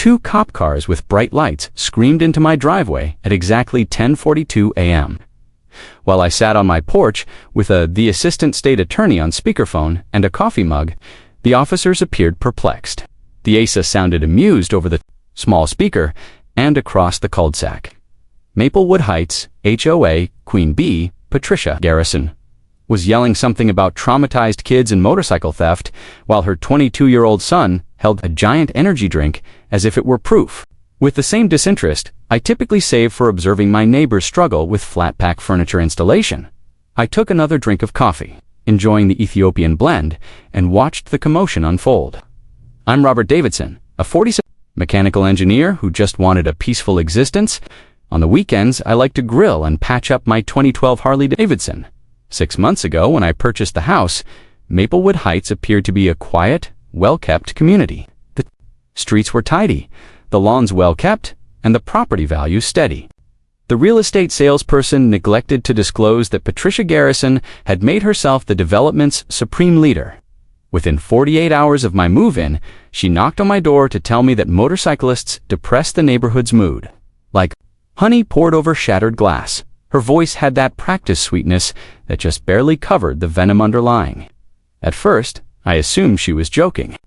2 cop cars with bright lights screamed into my driveway at exactly 10:42 a.m. While I sat on my porch with the assistant state attorney on speakerphone and a coffee mug, the officers appeared perplexed. The ASA sounded amused over the small speaker and across the cul-de-sac. Maplewood Heights HOA Queen Bee, Patricia Garrison, was yelling something about traumatized kids and motorcycle theft, while her 22-year-old son held a giant energy drink as if it were proof. With the same disinterest I typically save for observing my neighbor's struggle with flat-pack furniture installation, I took another drink of coffee, enjoying the Ethiopian blend, and watched the commotion unfold. I'm Robert Davidson, a 47 mechanical engineer who just wanted a peaceful existence. On the weekends, I like to grill and patch up my 2012 Harley Davidson. 6 months ago, when I purchased the house, Maplewood Heights appeared to be a quiet, well-kept community. The streets were tidy, the lawns well-kept, and the property value steady. The real estate salesperson neglected to disclose that Patricia Garrison had made herself the development's supreme leader. Within 48 hours of my move-in, she knocked on my door to tell me that motorcyclists depressed the neighborhood's mood. Like honey poured over shattered glass, her voice had that practice sweetness that just barely covered the venom underlying. At first, I assumed she was joking.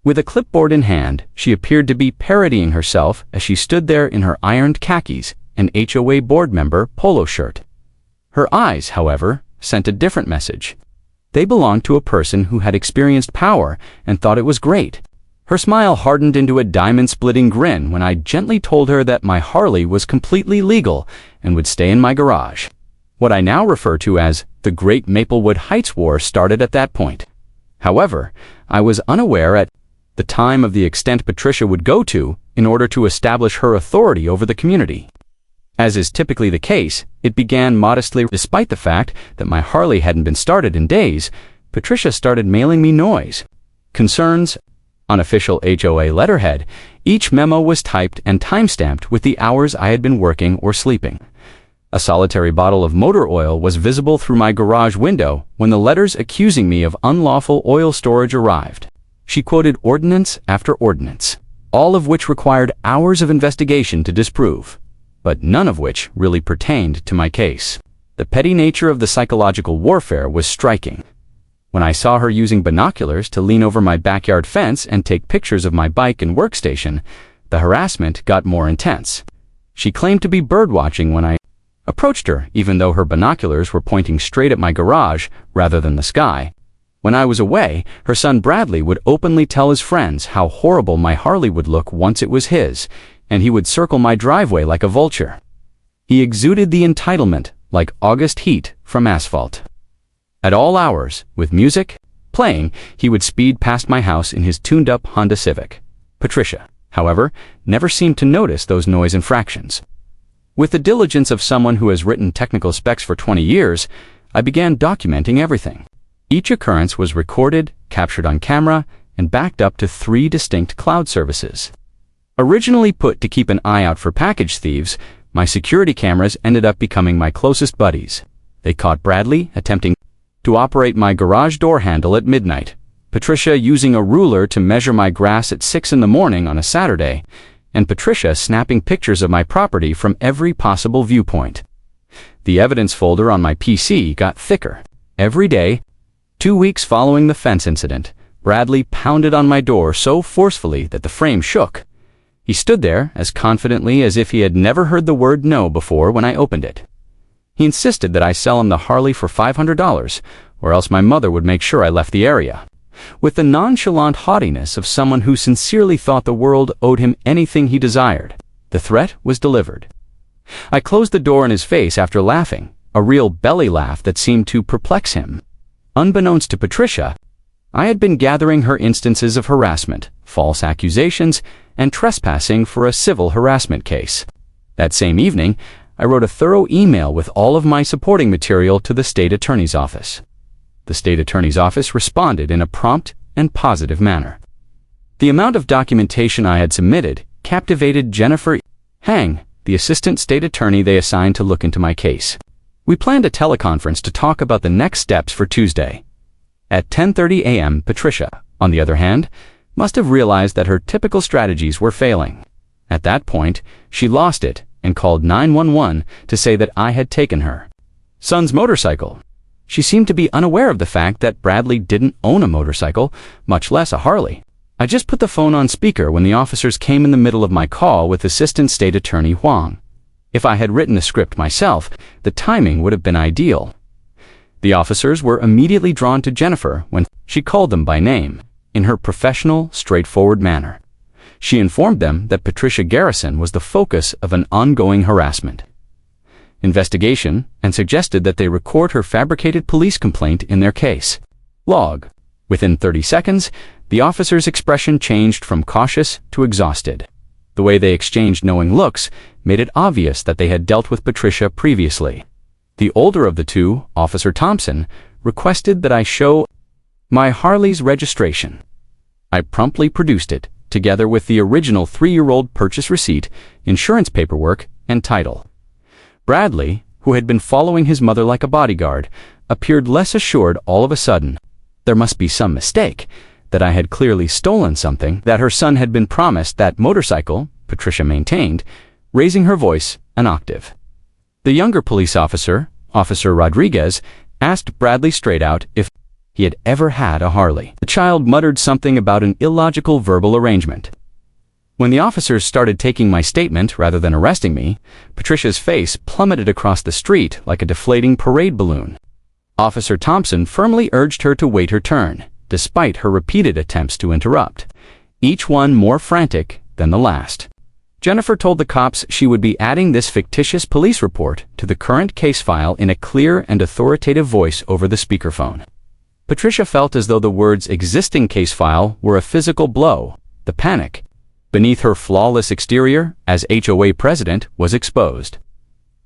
With a clipboard in hand, she appeared to be parodying herself as she stood there in her ironed khakis and HOA board member polo shirt. Her eyes, however, sent a different message. They belonged to a person who had experienced power and thought it was great. Her smile hardened into a diamond-splitting grin when I gently told her that my Harley was completely legal and would stay in my garage. What I now refer to as the Great Maplewood Heights War started at that point. However, I was unaware at the time of the extent Patricia would go to in order to establish her authority over the community. As is typically the case, it began modestly. Despite the fact that my Harley hadn't been started in days, Patricia started mailing me noise, concerns. On official HOA letterhead, each memo was typed and time-stamped with the hours I had been working or sleeping. A solitary bottle of motor oil was visible through my garage window when the letters accusing me of unlawful oil storage arrived. She quoted ordinance after ordinance, all of which required hours of investigation to disprove, but none of which really pertained to my case. The petty nature of the psychological warfare was striking. When I saw her using binoculars to lean over my backyard fence and take pictures of my bike and workstation, the harassment got more intense. She claimed to be birdwatching when I approached her, even though her binoculars were pointing straight at my garage rather than the sky. When I was away, her son Bradley would openly tell his friends how horrible my Harley would look once it was his, and he would circle my driveway like a vulture. He exuded the entitlement like August heat from asphalt. At all hours, with music playing, he would speed past my house in his tuned-up Honda Civic. Patricia, however, never seemed to notice those noise infractions. With the diligence of someone who has written technical specs for 20 years, I began documenting everything. Each occurrence was recorded, captured on camera, and backed up to 3 distinct cloud services. Originally put to keep an eye out for package thieves, my security cameras ended up becoming my closest buddies. They caught Bradley attempting to operate my garage door handle at midnight, Patricia using a ruler to measure my grass at 6 in the morning on a Saturday, and Patricia snapping pictures of my property from every possible viewpoint. The evidence folder on my PC got thicker. Every day, 2 weeks following the fence incident, Bradley pounded on my door so forcefully that the frame shook. He stood there as confidently as if he had never heard the word no before when I opened it. He insisted that I sell him the Harley for $500, or else my mother would make sure I left the area. With the nonchalant haughtiness of someone who sincerely thought the world owed him anything he desired, the threat was delivered. I closed the door in his face after laughing, a real belly laugh that seemed to perplex him. Unbeknownst to Patricia, I had been gathering her instances of harassment, false accusations, and trespassing for a civil harassment case. That same evening, I wrote a thorough email with all of my supporting material to the state attorney's office. The state attorney's office responded in a prompt and positive manner. The amount of documentation I had submitted captivated Jennifer Hang, the assistant state attorney they assigned to look into my case. We planned a teleconference to talk about the next steps for Tuesday. At 10:30 a.m., Patricia, on the other hand, must have realized that her typical strategies were failing. At that point, she lost it and called 911 to say that I had taken her son's motorcycle. She seemed to be unaware of the fact that Bradley didn't own a motorcycle, much less a Harley. I just put the phone on speaker when the officers came in the middle of my call with Assistant State Attorney Huang. If I had written the script myself, the timing would have been ideal. The officers were immediately drawn to Jennifer when she called them by name, in her professional, straightforward manner. She informed them that Patricia Garrison was the focus of an ongoing harassment investigation and suggested that they record her fabricated police complaint in their case log. Within 30 seconds, the officer's expression changed from cautious to exhausted. The way they exchanged knowing looks made it obvious that they had dealt with Patricia previously. The older of the two, Officer Thompson, requested that I show my Harley's registration. I promptly produced it, together with the original 3-year-old purchase receipt, insurance paperwork, and title. Bradley, who had been following his mother like a bodyguard, appeared less assured all of a sudden. There must be some mistake, that I had clearly stolen something, that her son had been promised that motorcycle, Patricia maintained, raising her voice an octave. The younger police officer, Officer Rodriguez, asked Bradley straight out if he had ever had a Harley. The child muttered something about an illogical verbal arrangement. When the officers started taking my statement rather than arresting me, Patricia's face plummeted across the street like a deflating parade balloon. Officer Thompson firmly urged her to wait her turn, despite her repeated attempts to interrupt, each one more frantic than the last. Jennifer told the cops she would be adding this fictitious police report to the current case file in a clear and authoritative voice over the speakerphone. Patricia felt as though the words existing case file were a physical blow. The panic beneath her flawless exterior as HOA president was exposed.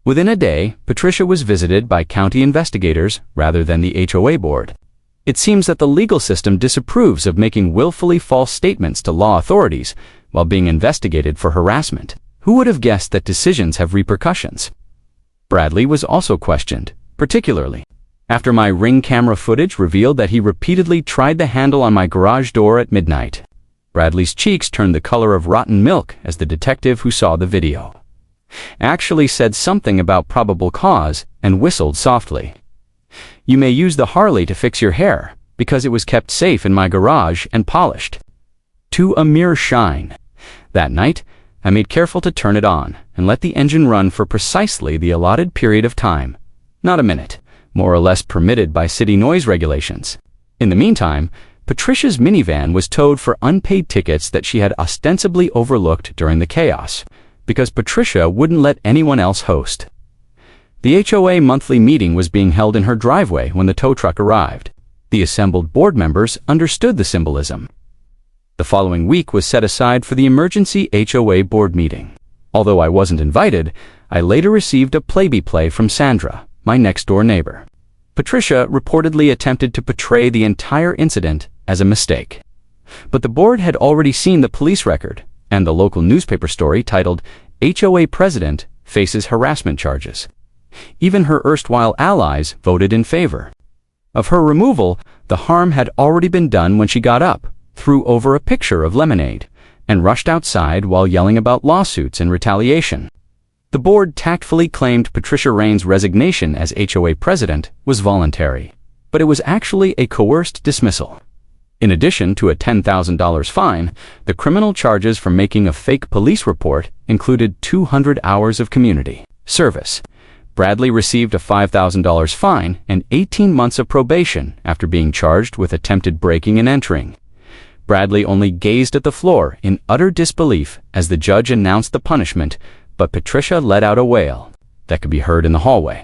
Within a day, Patricia was visited by county investigators rather than the HOA board. It seems that the legal system disapproves of making willfully false statements to law authorities while being investigated for harassment. Who would have guessed that decisions have repercussions? Bradley was also questioned, particularly after my Ring camera footage revealed that he repeatedly tried the handle on my garage door at midnight. Bradley's cheeks turned the color of rotten milk as the detective who saw the video actually said something about probable cause and whistled softly. "You may use the Harley to fix your hair, because it was kept safe in my garage and polished to a mere shine." That night, I made careful to turn it on and let the engine run for precisely the allotted period of time, not a minute, more or less permitted by city noise regulations. In the meantime, Patricia's minivan was towed for unpaid tickets that she had ostensibly overlooked during the chaos, because Patricia wouldn't let anyone else host. The HOA monthly meeting was being held in her driveway when the tow truck arrived. The assembled board members understood the symbolism. The following week was set aside for the emergency HOA board meeting. Although I wasn't invited, I later received a play-by-play from Sandra, my next-door neighbor. Patricia reportedly attempted to portray the entire incident as a mistake. But the board had already seen the police record and the local newspaper story titled "HOA President Faces Harassment Charges." Even her erstwhile allies voted in favor of her removal. The harm had already been done when she got up, threw over a picture of lemonade, and rushed outside while yelling about lawsuits and retaliation. The board tactfully claimed Patricia Rain's resignation as HOA president was voluntary, but it was actually a coerced dismissal. In addition to a $10,000 fine, the criminal charges for making a fake police report included 200 hours of community service. Bradley received a $5,000 fine and 18 months of probation after being charged with attempted breaking and entering. Bradley only gazed at the floor in utter disbelief as the judge announced the punishment, but Patricia let out a wail that could be heard in the hallway.